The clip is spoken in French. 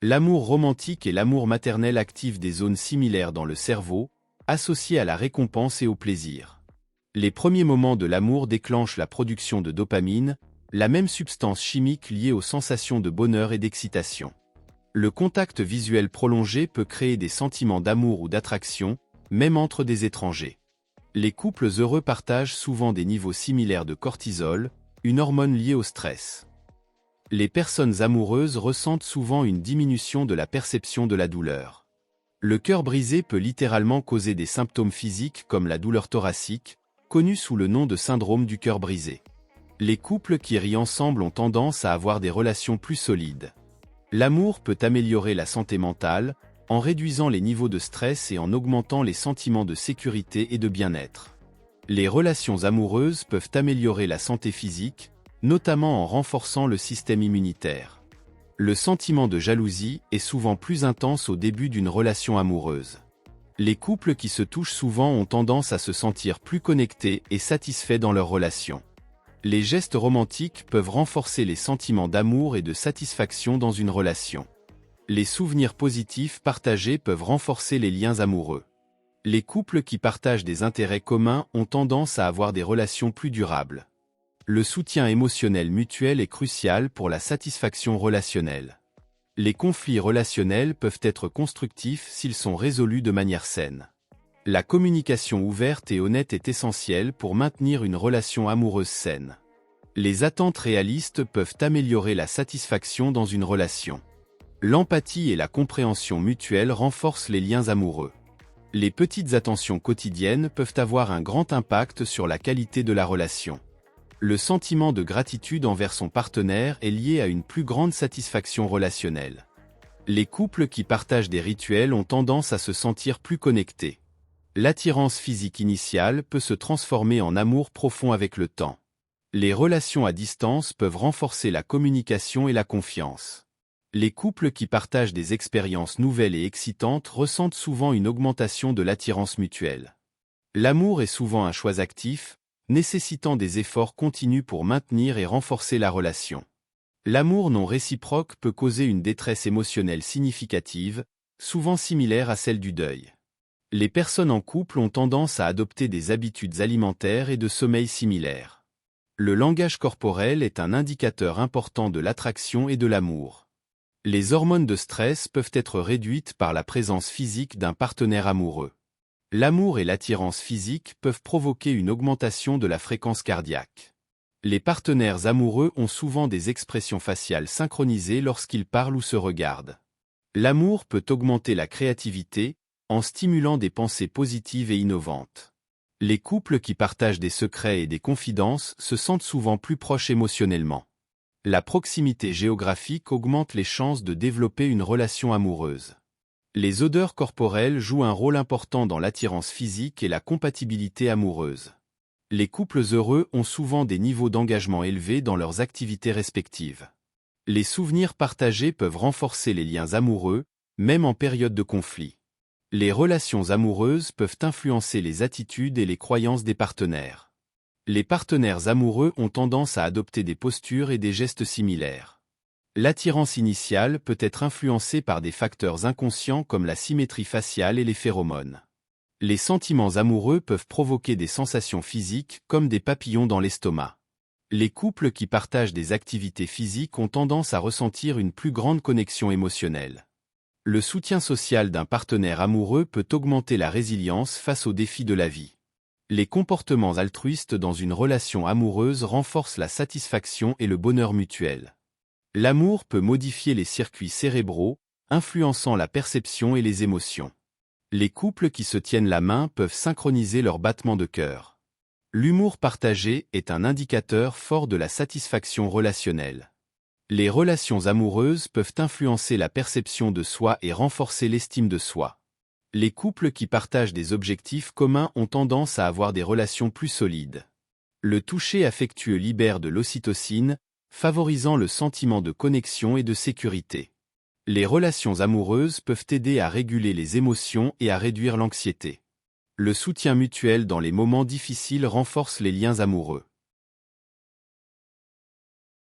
L'amour romantique et l'amour maternel activent des zones similaires dans le cerveau, associées à la récompense et au plaisir. Les premiers moments de l'amour déclenchent la production de dopamine, la même substance chimique liée aux sensations de bonheur et d'excitation. Le contact visuel prolongé peut créer des sentiments d'amour ou d'attraction, même entre des étrangers. Les couples heureux partagent souvent des niveaux similaires de cortisol, une hormone liée au stress. Les personnes amoureuses ressentent souvent une diminution de la perception de la douleur. Le cœur brisé peut littéralement causer des symptômes physiques comme la douleur thoracique, connue sous le nom de syndrome du cœur brisé. Les couples qui rient ensemble ont tendance à avoir des relations plus solides. L'amour peut améliorer la santé mentale, en réduisant les niveaux de stress et en augmentant les sentiments de sécurité et de bien-être. Les relations amoureuses peuvent améliorer la santé physique, notamment en renforçant le système immunitaire. Le sentiment de jalousie est souvent plus intense au début d'une relation amoureuse. Les couples qui se touchent souvent ont tendance à se sentir plus connectés et satisfaits dans leur relation. Les gestes romantiques peuvent renforcer les sentiments d'amour et de satisfaction dans une relation. Les souvenirs positifs partagés peuvent renforcer les liens amoureux. Les couples qui partagent des intérêts communs ont tendance à avoir des relations plus durables. Le soutien émotionnel mutuel est crucial pour la satisfaction relationnelle. Les conflits relationnels peuvent être constructifs s'ils sont résolus de manière saine. La communication ouverte et honnête est essentielle pour maintenir une relation amoureuse saine. Les attentes réalistes peuvent améliorer la satisfaction dans une relation. L'empathie et la compréhension mutuelle renforcent les liens amoureux. Les petites attentions quotidiennes peuvent avoir un grand impact sur la qualité de la relation. Le sentiment de gratitude envers son partenaire est lié à une plus grande satisfaction relationnelle. Les couples qui partagent des rituels ont tendance à se sentir plus connectés. L'attirance physique initiale peut se transformer en amour profond avec le temps. Les relations à distance peuvent renforcer la communication et la confiance. Les couples qui partagent des expériences nouvelles et excitantes ressentent souvent une augmentation de l'attirance mutuelle. L'amour est souvent un choix actif, nécessitant des efforts continus pour maintenir et renforcer la relation. L'amour non réciproque peut causer une détresse émotionnelle significative, souvent similaire à celle du deuil. Les personnes en couple ont tendance à adopter des habitudes alimentaires et de sommeil similaires. Le langage corporel est un indicateur important de l'attraction et de l'amour. Les hormones de stress peuvent être réduites par la présence physique d'un partenaire amoureux. L'amour et l'attirance physique peuvent provoquer une augmentation de la fréquence cardiaque. Les partenaires amoureux ont souvent des expressions faciales synchronisées lorsqu'ils parlent ou se regardent. L'amour peut augmenter la créativité, en stimulant des pensées positives et innovantes. Les couples qui partagent des secrets et des confidences se sentent souvent plus proches émotionnellement. La proximité géographique augmente les chances de développer une relation amoureuse. Les odeurs corporelles jouent un rôle important dans l'attirance physique et la compatibilité amoureuse. Les couples heureux ont souvent des niveaux d'engagement élevés dans leurs activités respectives. Les souvenirs partagés peuvent renforcer les liens amoureux, même en période de conflit. Les relations amoureuses peuvent influencer les attitudes et les croyances des partenaires. Les partenaires amoureux ont tendance à adopter des postures et des gestes similaires. L'attirance initiale peut être influencée par des facteurs inconscients comme la symétrie faciale et les phéromones. Les sentiments amoureux peuvent provoquer des sensations physiques comme des papillons dans l'estomac. Les couples qui partagent des activités physiques ont tendance à ressentir une plus grande connexion émotionnelle. Le soutien social d'un partenaire amoureux peut augmenter la résilience face aux défis de la vie. Les comportements altruistes dans une relation amoureuse renforcent la satisfaction et le bonheur mutuel. L'amour peut modifier les circuits cérébraux, influençant la perception et les émotions. Les couples qui se tiennent la main peuvent synchroniser leurs battements de cœur. L'humour partagé est un indicateur fort de la satisfaction relationnelle. Les relations amoureuses peuvent influencer la perception de soi et renforcer l'estime de soi. Les couples qui partagent des objectifs communs ont tendance à avoir des relations plus solides. Le toucher affectueux libère de l'ocytocine, favorisant le sentiment de connexion et de sécurité. Les relations amoureuses peuvent aider à réguler les émotions et à réduire l'anxiété. Le soutien mutuel dans les moments difficiles renforce les liens amoureux.